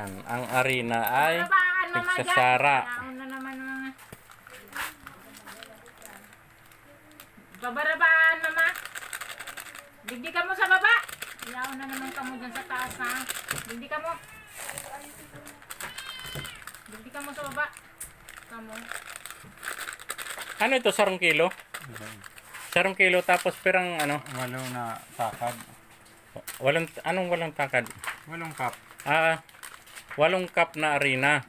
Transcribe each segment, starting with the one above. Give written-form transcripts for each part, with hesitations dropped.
Yan. Ang arena ay Babaan mama dyan. pigsasara. Naon na naman mga. Babarabaan mama. Digdi ka mo sa baba. Yaon na naman kamo dyan sa taas ha. Digdi ka mo. Digdi ka mo sa baba. Kamo. Ano ito? Sarong kilo? Sarong kilo tapos pirang ano? Walong na takad. Anong walang takad? Walong cup. 8 cup na arena.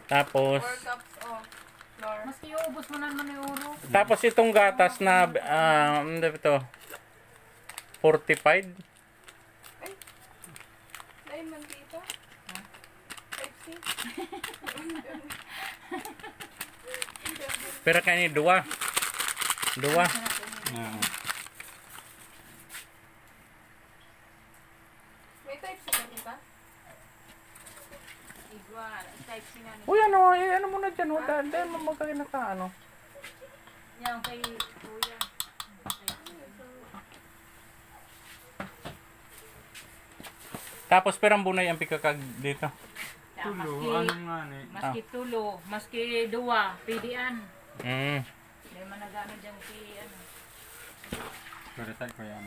Tapos 4 cups of flour. Maski iubos mo naman ni Uro. tapos itong gatas na ano ito? 45. Dahil mantita. Pepsi. Pero kani dua. May type C ka kita? Igual. Type C nga ni. Uy, ano mo na dyan, dahil magkakinaka, ano. Yan kay Kuya. Tapos perang bunay ang pikakag dito. Tulo, Maski, ano nga ni? maski tulo, maski duwa, pidian. Hindi man nagano dyan si ano. Pero tayo ko yan.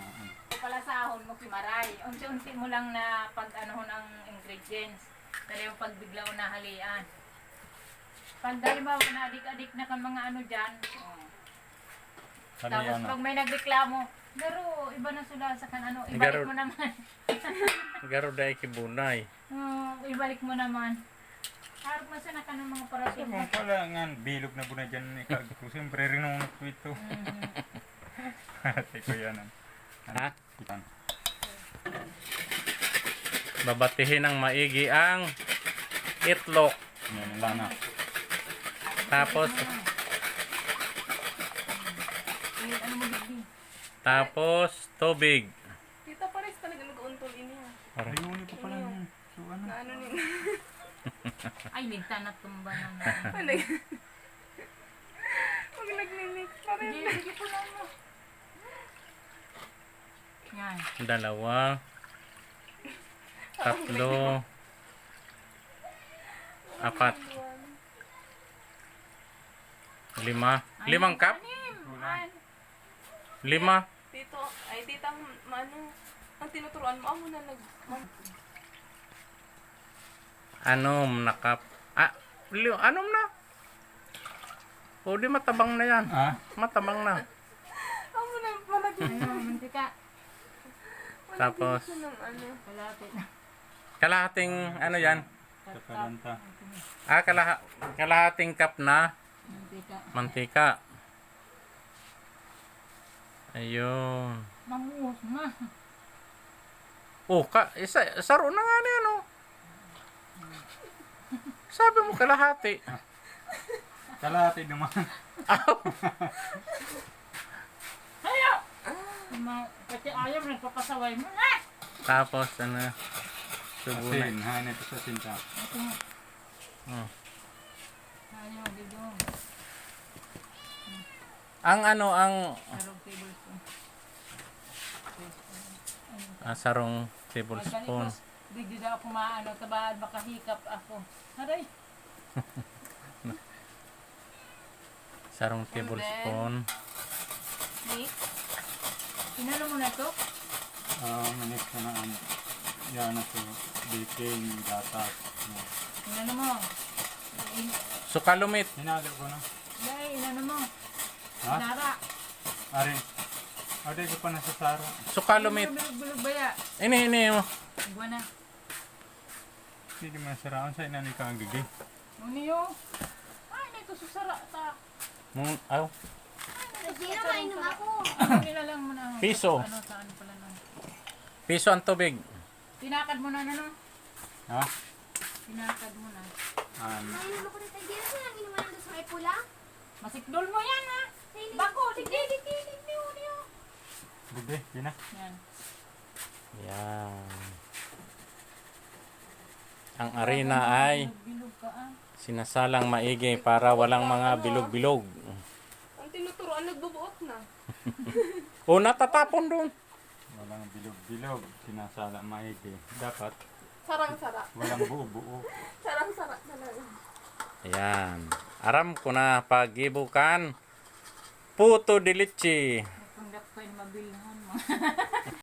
Palasahon mo si Maray. Unti-unti mo lang na pag ano ang ingredients. Dali yung pagbiglaw na halian. Pag halimbawa na adik-adik na kang mga ano dyan. Tapos pag may nagreklamo, pero iba na sila sa kan ano, ibalik mo naman. Garo dahil kibunay. Ibalik mo naman. Harap mo sana ka ng mga parasyon. Kung pala nga, bilog na bunay dyan ni Kagpo. Siyempre rin nung ito. Tayo ko yan. Ha? Yan. Babatihin ng maigi ang itlog. Yan, wala na. Tapos, Ano mo bigli? tapos tubig. Tita pares talaga nag-untol iniya. Ayun, ito pala yung... So, ano? Na ano nila. Ay, linta na tumba na. Ano yun? Huwag nag-mimix pa rin. Sige po lang mo. Yan. 2, 3, 4, 5. 5 cup? Ay, 5. Tito, ay tita, ano, ang tinuturuan mo, amo na Anom na cup. Anom na. O di matabang na yan. Matabang na. amo na malagyan. Mantika. Tapos, Ng ano. Kalapit na. kalahating ano yan? Sa kalanta. Kalahating cup na Mantika. mantika. Ayun. Manguhos na. Saro na nga na yan, oh. Sabi mo kalahati. Kalahati naman. Hayo! Kasi ayaw nagpapasaway mo na. Tapos, ano, subo na. Asin, hain ito sa sinta. Ayaw, dito. Ang Sarong tablespoon. sarong tablespoon. Hindi na ako maano, tabaan makahikap ako. Aray! Sarong tablespoon. Mix. Inano mo na to? Manis ko na ang... Yan na ito. Baking, gatas. Inano mo? Sukalumit. Hinalo ko na. Yay, inano mo? Ha? Nara. Ari. Ade ko pa na sa Sara. Sukalumit. Bilog-bilog ba ya? Ini mo. Buwan na. Hindi man saraan sa ina ni Kagigi. Uniyo. Ay, na ito susara ta. Hindi na mainom ako. Nilalang mo na. Piso. Ano, saan pala na. Piso ang tubig. Tinakad mo na ano? Ha? Tinakad mo na. Mainom ako na tayo. Hindi na siya lang inuman ng sa pula. Masikdol mo yan ha. Bako, digdi, uniyo. Bugde, yun na. Yan. Yan. Ang arena ay Bilog ka ah. sinasalang maigi para walang mga bilog-bilog. Ang tinuturuan, nagbubuot na. O natatapon doon. Walang bilog-bilog. Sinasala maigi. Dapat Sarang-sara. Walang buo-buo. Sarang-sara talaga. Ayan. Aram ko na pagibukan. Puto de leche. Kung dapat ko yung mabilhan mo.